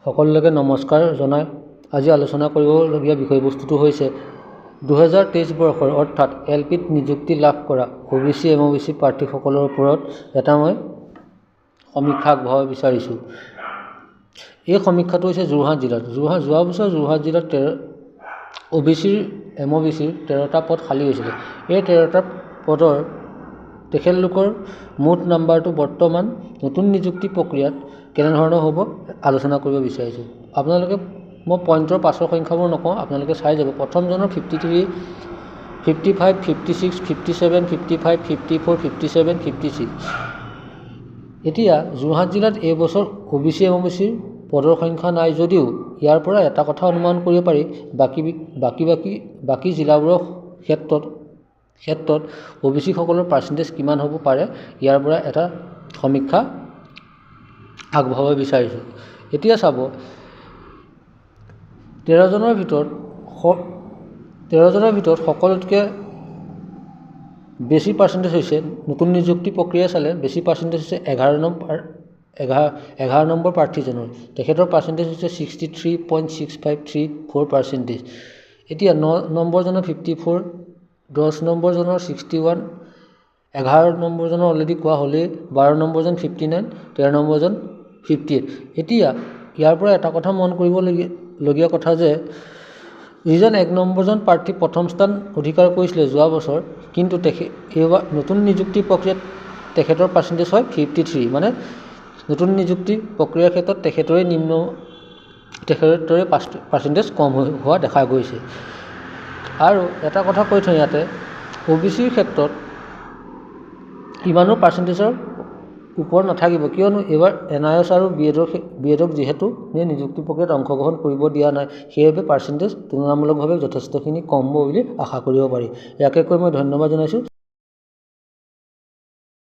সকলোকে নমস্কাৰ জনাই আজি আলোচনা কৰিবলগীয়া বিষয়বস্তুটো হৈছে 2023 বৰ্ষৰ অৰ্থাৎ এলপিত নিযুক্তি লাভ কৰা OBC MOBC প্ৰাৰ্থীসকলৰ ওপৰত এটা মই সমীক্ষা আগবঢ়াব বিচাৰিছোঁ। এই সমীক্ষাটো হৈছে যোৰহাট জিলাত যোৱা বছৰ যোৰহাট জিলাত OBC MOBC 13টা পদ খালী হৈছিলে। এই 13টা পদৰ তেখেতলোকৰ মুঠ নাম্বাৰটো বৰ্তমান নতুন নিযুক্তি প্ৰক্ৰিয়াত কেনেধৰণৰ হ'ব আলোচনা কৰিব বিচাৰিছোঁ। আপোনালোকে মই পইণ্টৰ পাছৰ সংখ্যাবোৰ নকওঁ, আপোনালোকে চাই যাব। প্ৰথমজনৰ 53, 55, 56, 57, 55, 54, 57, 56। এতিয়া যোৰহাট জিলাত এই বছৰ OBC MOBC পদৰ সংখ্যা নাই যদিও ইয়াৰ পৰা এটা কথা অনুমান কৰিব পাৰি, বাকী জিলাবোৰৰ ক্ষেত্ৰত OBC সকলৰ পাৰ্চেণ্টেজ কিমান হ'ব পাৰে, ইয়াৰ পৰা এটা সমীক্ষা আগবঢ়াব বিচাৰিছোঁ। এতিয়া চাব, 13জনৰ ভিতৰত সকলোতকৈ বেছি পাৰ্চেণ্টেজ হৈছে নতুন নিযুক্তি প্ৰক্ৰিয়া চালে বেছি পাৰ্চেণ্টেজ হৈছে 11 নম্বৰ প্ৰাৰ্থীজনৰ। তেখেতৰ পাৰ্চেণ্টেজ হৈছে 63.6534%। এতিয়া 9 নম্বৰজনৰ 54, 10 নম্বৰজনৰ 61, 11 নম্বৰজনৰ অলৰেডি কোৱা হ'লেই, 12 নম্বৰজন 59, 13 নম্বৰজন 58। এতিয়া ইয়াৰ পৰা এটা কথা মন কৰিবলগীয়া কথা যে যিজন 1 নম্বৰজন প্ৰাৰ্থী প্ৰথম স্থান অধিকাৰ কৰিছিলে যোৱা বছৰ, কিন্তু এইবাৰ নতুন নিযুক্তি প্ৰক্ৰিয়াত তেখেতৰ পাৰ্চেণ্টেজ হয় 53। মানে নতুন নিযুক্তি প্ৰক্ৰিয়াৰ ক্ষেত্ৰত তেখেতৰে পাৰ্চেণ্টেজ কম হোৱা দেখা গৈছে। আৰু এটা কথা কৈ থওঁ ইয়াতে, OBCৰ ক্ষেত্ৰত ইমানো পাৰ্চেণ্টেজৰ ওপৰত নাথাকিব, কিয়নো এইবাৰ NIOS আৰু BEdক যিহেতু নিযুক্তি প্ৰক্ৰিয়াত অংশগ্ৰহণ কৰিব দিয়া নাই, সেইবাবে পাৰ্চেণ্টেজ তুলনামূলকভাৱে যথেষ্টখিনি কম হ'ব বুলি আশা কৰিব পাৰি। ইয়াকে কৈ মই ধন্যবাদ জনাইছোঁ।